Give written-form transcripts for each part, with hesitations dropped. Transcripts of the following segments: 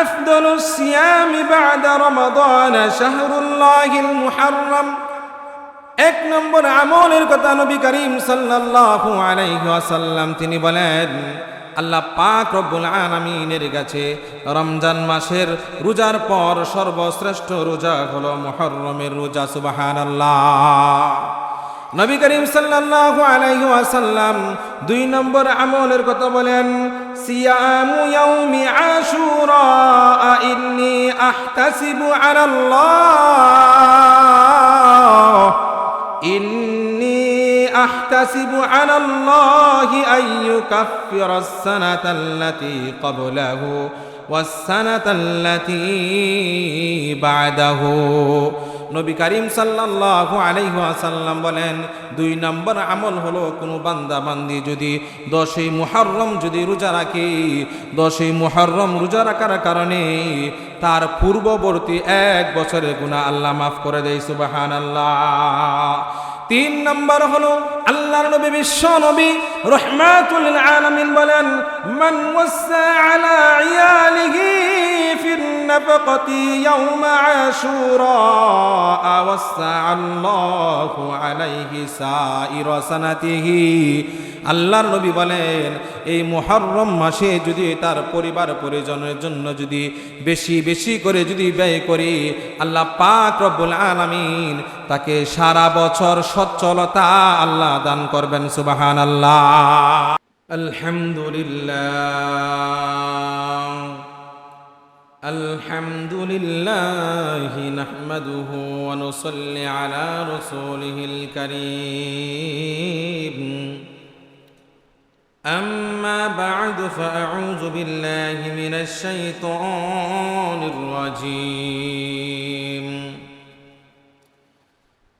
আফদালুস সিয়ামি বা'দা রমাদান শাহরুল্লাহিল মুহাররম। এক নম্বর আমলের কথা নবী করিম সাল্লাল্লাহু আলাইহি ওয়াসাল্লাম তিনি বলেন, আল্লাহ পাক রব্বুল আলামিনের কাছে রমজান মাসের রোজার পর সর্বশ্রেষ্ঠ রোজা হলো মুহররমের রোজা। সুবহানাল্লাহ। নবী করিম সাল্লাল্লাহু আলাইহি ওয়াসাল্লাম দুই নম্বর আমলের কথা বলেন, সিয়ামু ইয়াউমি আশুরা ইন্নী আহতাসিবু আলাল্লাহ আহতাসিবু আলাল্লাহি আইয়ুকাফফিরাস সানাতাল্লাতী ক্বাবলাহু ওয়াস সানাতাল্লাতী বা'দাহু। নবী করিম সাল্লাল্লাহু আলাইহি ওয়াসাল্লাম বলেন, দুই নম্বর আমল হলো কোনো বান্দা বান্দি যদি 10ই মুহররম যদি রোজা রাখে, 10ই মুহররম রোজা রাখার কারণে তার পূর্ববর্তী 1 বছরের গুনাহ আল্লাহ মাফ করে দেয়। সুবহানাল্লাহ। তিন নম্বর হলো আল্লাহর নবী বিশ্ব নবী রাহমাতুল লিল আলামিন বলেন, মান ওয়াসা আলা ইয়ালিহি ফিন নাফাকাতি ইয়াউমা আশুরা ওয়াসা আল্লাহু আলাইহি সাইরা সানাতিহি। আল্লাহর নবী বলেন, এই মুহররম মাসে যদি তার পরিবার পরিজনের জন্য যদি বেশি বেশি করে যদি ব্যয় করি, আল্লাহ পাক রব্বুল আলামিন তাকে সারা বছর সচ্ছলতা আল্লাহ দান করবেন। সুবহানাল্লাহ। আলহামদুলিল্লাহ আলহামদুলিল্লাহি নাহমাদুহু ওয়া নুসাল্লি আলা রাসূলিহিল কারীম। أما بعد فأعوذ بالله من الشيطان الرجيم.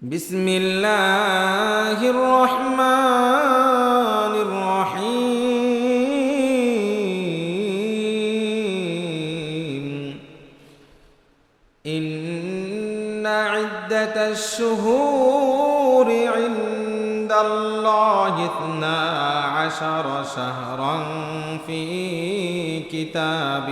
بسم الله الرحمن الرحيم. إن عدة الشهور عند الله 12 شهرا في كتاب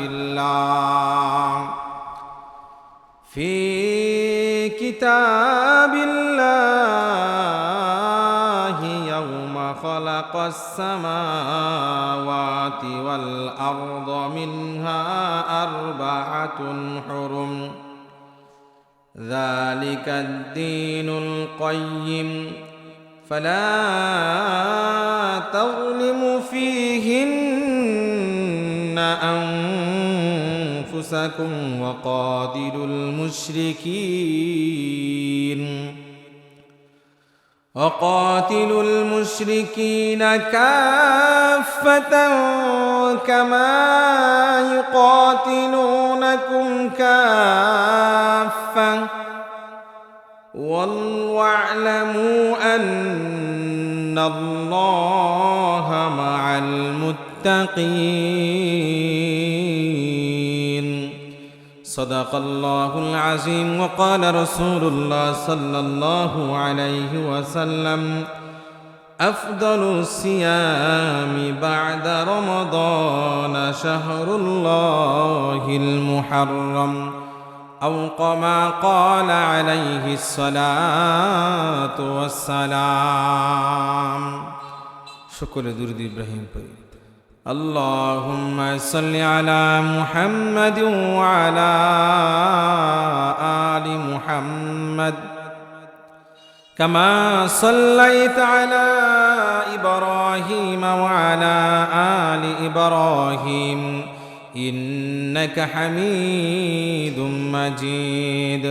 الله يوم خلق السماوات والأرض منها 4 حرم ذلك الدين القيم فلا تظلموا فيهن أنفسكم وقاتلوا المشركين كافة كما يقاتلونكم كافة واعلموا أن الله مع المتقين. صدق الله العظيم. وقال رسول الله صلى الله عليه وسلم أفضل الصيام بعد رمضان شهر الله المحرم أو كما قال عليه الصلاة والسلام. شكر درود إبراهيم پڑھیں. اللهم صل على محمد وعلى آل محمد كما صليت على إبراهيم وعلى آل إبراهيم إنك حميد مجيد.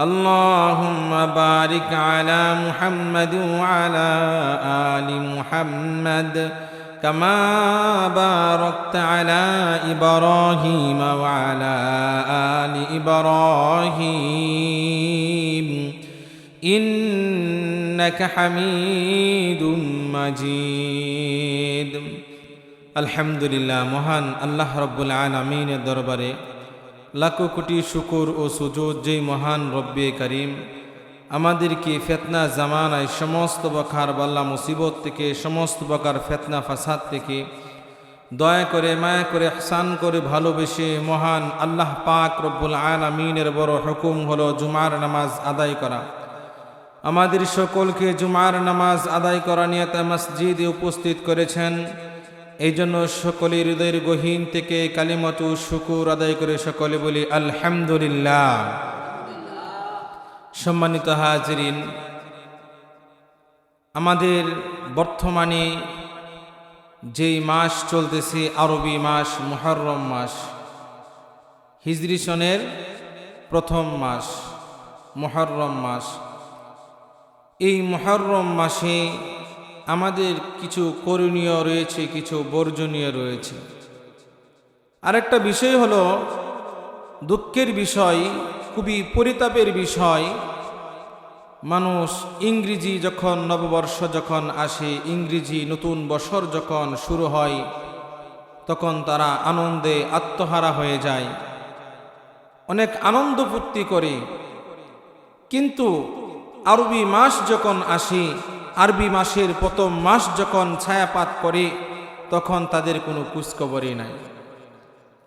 اللهم بارك على محمد وعلى آل محمد كما باركت على إبراهيم وعلى آل إبراهيم إنك حميد مجيد. আলহামদুলিল্লাহ। মহান আল্লাহ রব্বুল আলামিনের দরবারে লাখো কোটি শুকর ও সুজুদ যেই মহান রব্বে করিম আমাদেরকে ফিতনা জামানায় সমস্ত প্রকার বালা মুসিবত থেকে, সমস্ত প্রকার ফিতনা ফাসাদ থেকে দয়া করে মায়া করে ইহসান করে ভালোবেসে মহান আল্লাহ পাক রব্বুল আলামিনের বড় হুকুম হলো জুমার নামাজ আদায় করা। আমাদের সকলকে জুমার নামাজ আদায় করা নিয়তে মসজিদে উপস্থিত করেছেন। এই জন্য সকলে হৃদয়ের গহীন থেকে কালিমাতু শুকুর আদায় করে সকলে বলি আলহামদুলিল্লাহ। সম্মানিত হাজিরিন, আমাদের বর্তমানে যেই মাস চলতেছে আরবি মাস মুহররম মাস, হিজরি সনের প্রথম মাস মুহররম মাস। এই মুহররম মাসে আমাদের কিছু করণীয় রয়েছে, কিছু বর্জনীয় রয়েছে। আরেকটা বিষয় হলো দুঃখের বিষয়, খুবই পরিতাপের বিষয়, মানুষ ইংরেজি যখন নববর্ষ যখন আসে, ইংরেজি নতুন বছর যখন শুরু হয়, তখন তারা আনন্দে আত্মহারা হয়ে যায়, অনেক আনন্দ ফুর্তি করে। কিন্তু আরবি মাস যখন আসে, আরবি মাসের প্রথম মাস যখন ছায়াপাত করে, তখন তাদের কোনো খোঁজখবরই নাই।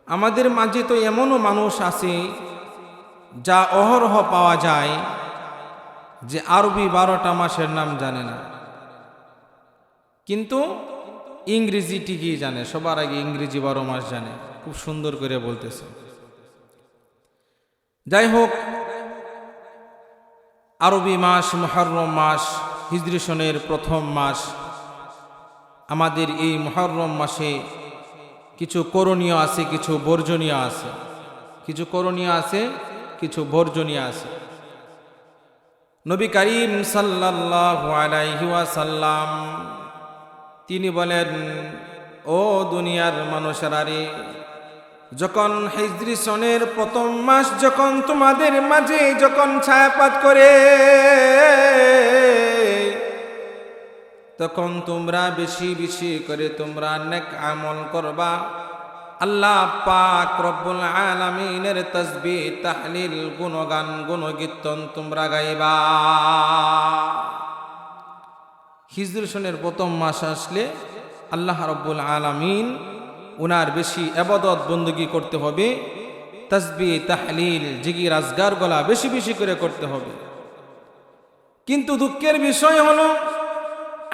আমাদের মাঝে তো এমনও মানুষ আছে যা অহরহ পাওয়া যায় যে আরবি 12টা মাসের নাম জানে না, কিন্তু ইংরেজি ঠিকই জানে। সবার আগে ইংরেজি 12 মাস জানে, খুব সুন্দর করে বলতেছে। যাই হোক, আরবি মাস মুহররম মাস হিজরি সনের প্রথম মাস। আমাদের এই মুহররম মাসে কিছু করণীয় আছে, কিছু বর্জনীয় আছে। কিছু করণীয় আছে, কিছু বর্জনীয় আছে। নবী করিম সাল্লাল্লাহু আলাইহি ওয়াসাল্লাম তিনি বলেন, ও দুনিয়ার মানুষেরা রে, যখন হিজরি সনের প্রথম মাস যখন তোমাদের মাঝে যখন ছায়াপাত করে, তখন তোমরা বেশি বেশি করে তোমরা নেক আমল করবা। আল্লাহ পাক রব্বুল আলামিনের তাসবিহ তাহলিল গুণগান গুণকীর্তন তোমরা গাইবা। হিজরি সনের প্রথম মাস আসলে আল্লাহ রব্বুল আলামিন উনার বেশি ইবাদত বندگی করতে হবে, তাসবিহ তাহলিল জিকির আজগার গলা বেশি বেশি করে করতে হবে। কিন্তু দুঃখের বিষয় হলো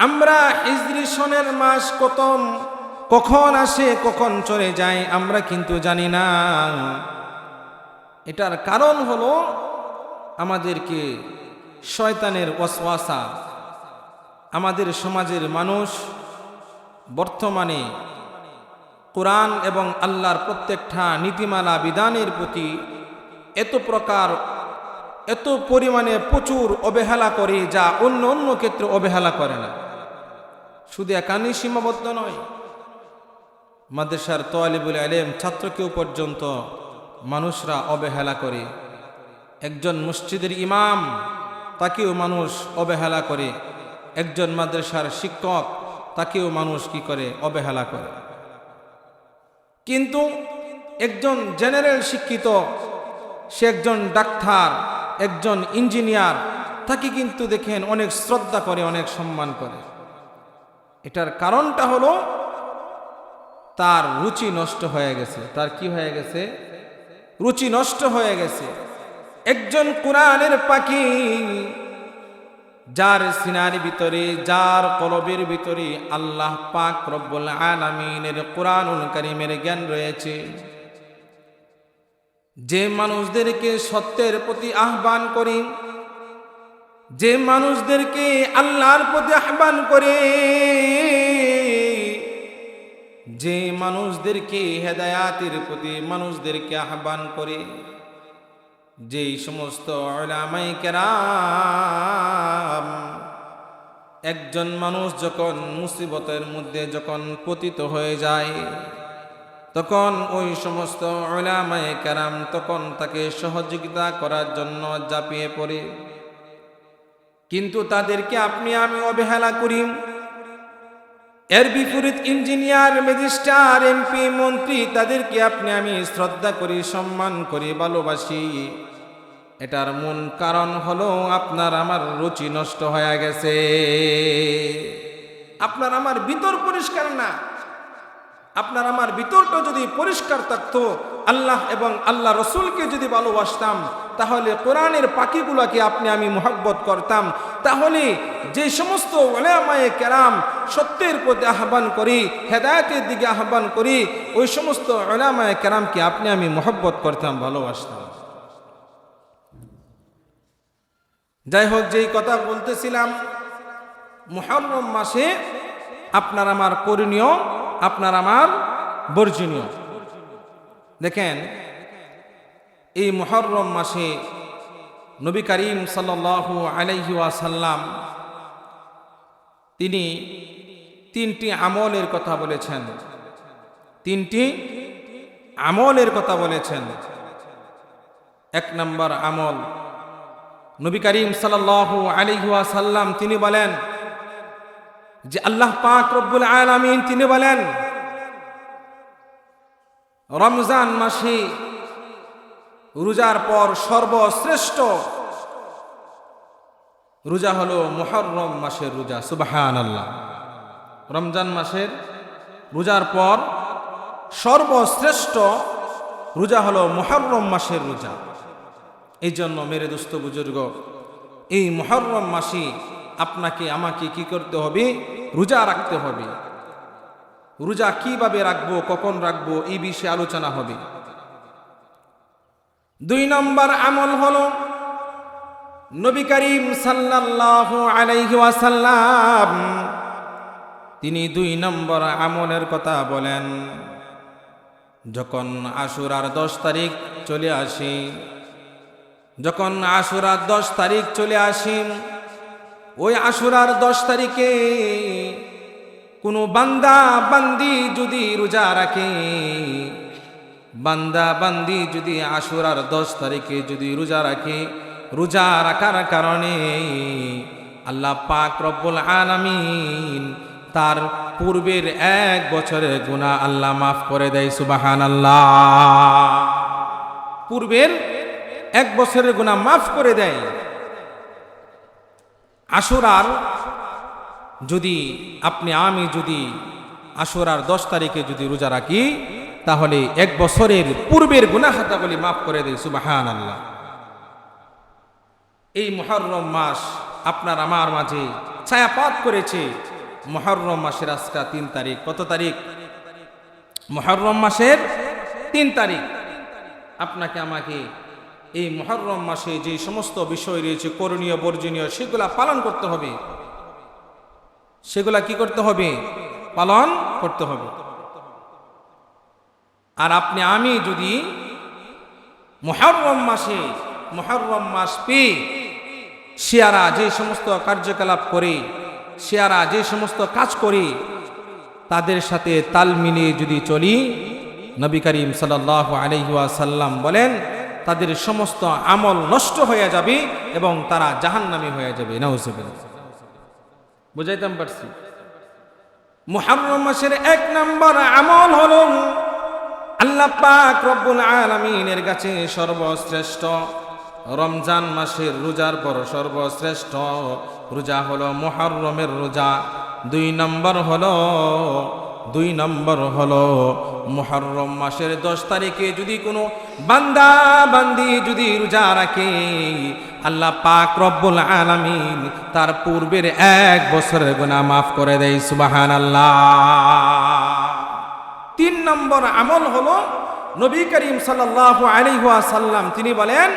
আমরা হিজরি সনের মাস কখন আসে কখন চলে যায় আমরা কিন্তু জানি না। এটার কারণ হলো আমাদেরকে শয়তানের ওয়াসওয়াসা। আমাদের সমাজের মানুষ বর্তমানে কোরআন এবং আল্লাহর প্রত্যেকটা নীতিমালা বিধানের প্রতি এত পরিমাণে প্রচুর অবহেলা করে, যা অন্য অন্য ক্ষেত্রে অবহেলা করে না। শুধু একানেই সীমাবদ্ধ নয়, মাদ্রাসার তালিবুল ইলম ছাত্রকেও পর্যন্ত মানুষরা অবহেলা করে। একজন মসজিদের ইমাম তাকেও মানুষ অবহেলা করে, একজন মাদ্রাসার শিক্ষক তাকেও মানুষ কি করে, অবহেলা করে। কিন্তু একজন জেনারেল শিক্ষিত, সে একজন ডাক্তার, একজন ইঞ্জিনিয়ার, তাকে কিন্তু দেখেন অনেক শ্রদ্ধা করে, অনেক সম্মান করে। এটার কারণটা হলো তার রুচি নষ্ট হয়ে গেছে। তার কি হয়ে গেছে? রুচি নষ্ট হয়ে গেছে। একজন কোরআনের পাখি, যার সিনার ভিতরে, যার কলবের ভিতরে আল্লাহ পাক রব্বুল আলামিনের কোরআনুল কারীমের জ্ঞান রয়েছে, যে মানুষদেরকে সত্যের প্রতি আহ্বান করে, যে মানুষদেরকে আল্লাহর প্রতি আহ্বান করে, যে মানুষদেরকে হেদায়াতের প্রতি মানুষদেরকে আহ্বান করে, যেই সমস্ত উলামায়ে কেরাম, একজন মানুষ যখন মুসিবতের মধ্যে যখন পতিত হয়ে যায়, তখন ওই সমস্ত উলামায়ে কেরাম তখন তাকে সহযোগিতা করার জন্য ঝাঁপিয়ে পড়ে। কিন্তু তাদেরকে আপনি আমি অবহেলা করি। এর বিপরীত ইঞ্জিনিয়ার, ম্যাজিস্ট্রেট, এমপি, মন্ত্রী, তাদেরকে আপনি আমি শ্রদ্ধা করি, সম্মান করি, ভালোবাসি। এটার মূল কারণ হলো আপনার আমার রুচি নষ্ট হয়ে গেছে, আপনার আমার ভিতর পরিষ্কার না। আপনার আমার ভিতরটা যদি পরিষ্কার থাকতো, আল্লাহ এবং আল্লাহ রসুলকে যদি ভালোবাসতাম, তাহলে কোরআনের পাখিগুলোকে আপনি আমি মহব্বত করতাম। তাহলে যে সমস্ত উলামায়ে কেরাম সত্যের প্রতি আহ্বান করি, হেদায়েতের দিকে আহ্বান করি, ওই সমস্ত উলামায়ে কেরামকে আপনি আমি মহব্বত করতাম, ভালোবাসতাম। যাই হোক, যেই কথা বলতেছিলাম, মুহররম মাসে আপনার আমার করণীয়, আপনার আমার বর্জনীয়। দেখেন, এই মুহররম মাসে নবী করিম সাল্লাল্লাহু আলাইহি ওয়াসাল্লাম তিনি তিনটি আমলের কথা বলেছেন, তিনটি আমলের কথা বলেছেন। এক নম্বর আমল, নবী করিম সাল্লাল্লাহু আলাইহি ওয়াসাল্লাম তিনি বলেন যে আল্লাহ পাক রব্বুল আলামিন তিনি বলেন, রমজান মাসে রোজার পর সর্বশ্রেষ্ঠ রোজা হলো মুহররম মাসের রোজা। সুবহানাল্লাহ। রমজান মাসের রোজার পর সর্বশ্রেষ্ঠ রোজা হলো মুহররম মাসের রোজা। এই জন্য মেরে দোস্ত বুজুর্গ, এই মুহররম মাসে আপনাকে আমাকে কি করতে হবে? রোজা রাখতে হবে। রোজা কিভাবে রাখবো, কখন রাখবো, এই বিষয়ে আলোচনা হবে। দুই নম্বর আমল হলো, নবী করিম সাল্লাল্লাহু আলাইহি ওয়াসাল্লাম তিনি দুই নম্বর আমলের কথা বলেন, যখন আশুরার 10 তারিখ চলে আসে, যখন আশুরার 10 তারিখ চলে আসে, ওই আশুরার 10 তারিখে কোনো বান্দা বান্দি যদি রোজা রাখে, বান্দা বান্দি যদি আশুরার 10 তারিখে যদি রোজা রাখে, রোজা রাখার কারণে আল্লাহ পাক রব্বুল আলামিন তার পূর্বের 1 বছরের গুনাহ আল্লাহ মাফ করে দেয়। সুবহানাল্লাহ। পূর্বের 1 বছরের গুনাহ মাফ করে দেয়। আশুরার যদি আপনি আমি যদি আশুরার 10 তারিখে যদি রোজা রাখি, তাহলে 1 বছরের পূর্বের গুনাহ খাতাগুলি মাফ করে দেয়। সুবহানাল্লাহ। এই মুহররম মাস আপনার আমার মাঝে ছায়াপাত করেছে। মুহররম মাসের আজকে 3 তারিখ। কত তারিখ? মুহররম মাসের 3 তারিখ। আপনাকে আমাকে এই মুহররম মাসে যে সমস্ত বিষয় রয়েছে করণীয় বর্জনীয়, সেগুলা পালন করতে হবে। সেগুলা কি করতে হবে? পালন করতে হবে। আর আপনি আমি যদি মুহররম মাসে, মুহররম মাস পেয়ে শিয়ারা যে সমস্ত কার্যকলাপ করে, শিয়ারা যে সমস্ত কাজ করে, তাদের সাথে তাল মিলিয়ে যদি চলি, নবী করিম সাল্লাল্লাহু আলাইহি ওয়াসাল্লাম বলেন তাদের সমস্ত আমল নষ্ট হয়ে যাবে এবং তারা জাহান্নামী হয়ে যাবে। নাউজুবিল্লাহ। বুঝাইতাম পারছি? মুহররম মাসের 1 নম্বর আমল হলো আল্লাহ পাক রব্বুল আলামিনের কাছে সর্বশ্রেষ্ঠ রমজান মাসের রোজার পর সর্বশ্রেষ্ঠ রোজা হলো মুহররমের রোজা। 2 নম্বর হলো মুহররম মাসের 10 তারিখে যদি কোনো বান্দা বান্দি যদি রোজা রাখে, আল্লাহ পাক রব্বুল আলামিন তার পূর্বের 1 বছরের গুনাহ মাফ করে দেয়। সুবহানাল্লাহ। 3 নম্বর আমল হলো, নবী করিম সাল্লাল্লাহু আলাইহি ওয়াসাল্লাম তিনি বলেন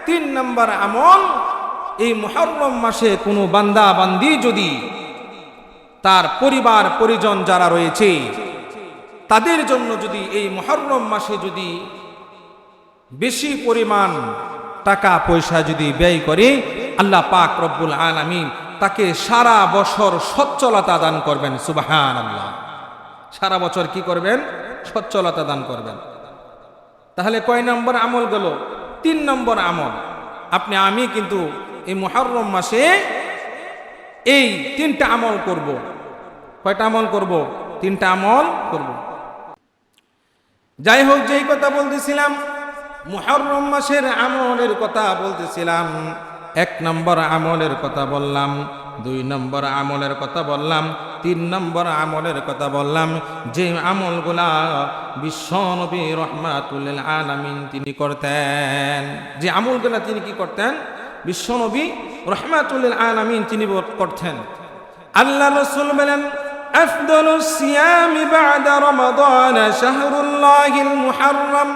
3 নম্বর আমল, এই মুহররম মাসে কোনো বান্দা বান্দি যদি তার পরিবার পরিজন যারা রয়েছে তাদের জন্য যদি এই মুহররম মাসে যদি বেশি পরিমাণ টাকা পয়সা যদি ব্যয় করে, আল্লাহ পাক রব্বুল আলামিন তাকে সারা বছর সচ্ছলতা দান করবেন। সুবহানাল্লাহ। সারা বছর কি করবেন? সচ্ছলতা দান করবেন। তাহলে কয় নম্বর আমল গেল? 3 নম্বর আমল। আপনি আমি কিন্তু এই মুহররম মাসে এই 3টা আমল করব। কয়টা আমল করব? 3টা আমল করব। যাই হোক, যেই কথা বলতেছিলাম, মুহররম মাসের আমলের কথা বলতেছিলাম। 1 নম্বর আমলের কথা বললাম, 2 নম্বর আমলের কথা বললাম, তিন নম্বর আমলের কথা বললাম, যে আমলগুলা বিশ্বনবী রাহমাতুল লিল আলামিন তিনি করতেন। যে আমলগুলা তিনি কি করতেন? বিশ্বনবী রাহমাতুল লিল আলামিন তিনি করতেন। আল্লাহ রাসূল বলেন, আফদালুস সিয়ামি বা'দা রমাদান শাহরুল্লাহিল মুহাররম।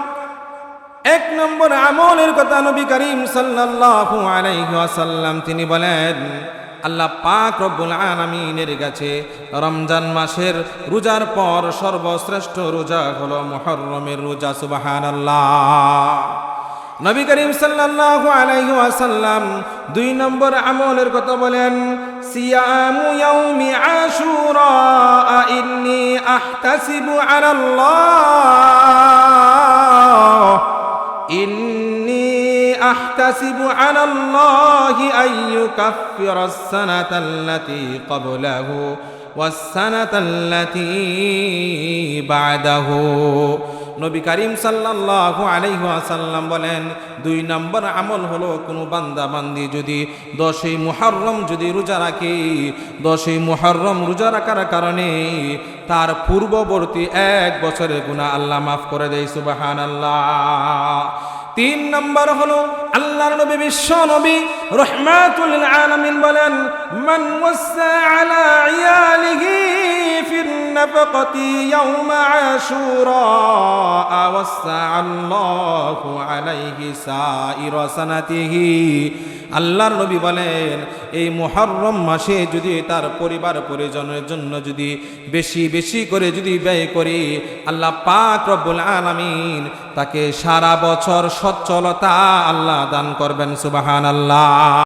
এক নম্বর আমলের কথা নবী করিম সাল্লাল্লাহু আলাইহি ওয়াসাল্লাম তিনি বলেন, আল্লাহ পাক রব্বুল আলামিনের কাছে রমজান মাসের রোজার পর সর্বশ্রেষ্ঠ রোজা হলো মুহররমের রোজা। সুবহানাল্লাহ। নবী করিম সাল্লাল্লাহু আলাইহি ওয়াসাল্লাম দুই নম্বর আমলের কথা বলেন, সিয়ামু ইয়াউমি আশুরা ইন্নী আহতাসিবু আলাল্লাহ ইন্নী আহতাসিবু আলাল্লাহি আইয়ুকাফফিরাস সানাতাল্লাতী ক্বাবলাহু ওয়াস সানাতাল্লাতী বা'দাহু। নবী করিম সাল্লাল্লাহু আলাইহি ওয়াসাল্লাম বলেন, দুই নম্বর আমল হলো কোনো বান্দা বান্দি যদি 10ই মুহররম যদি রোজা রাখে, 10ই মুহররম রোজা রাখার কারণে তার পূর্ববর্তী 1 বছরের গুনাহ আল্লাহ মাফ করে দেয়। সুবহানাল্লাহ। তিন নম্বর হলো আল্লাহর নবী বিশ্ব নবী রাহমাতুল লিল আলামিন বলেন, মান ওয়াসা আলা ইয়ালিহি ফিন নাফাকাতি ইয়াউমা আশুরা ওয়াসা আল্লাহু আলাইহি সাইরা সানাতিহি। আল্লাহর নবী বলেন, এই মুহররম মাসে যদি তার পরিবার পরিজনের জন্য যদি বেশি বেশি করে যদি ব্যয় করে, আল্লাহ পাক রব্বুল আলামিন তাকে সারা বছর সচ্ছলতা আল্লাহ দান করবেন। সুবহানাল্লাহ।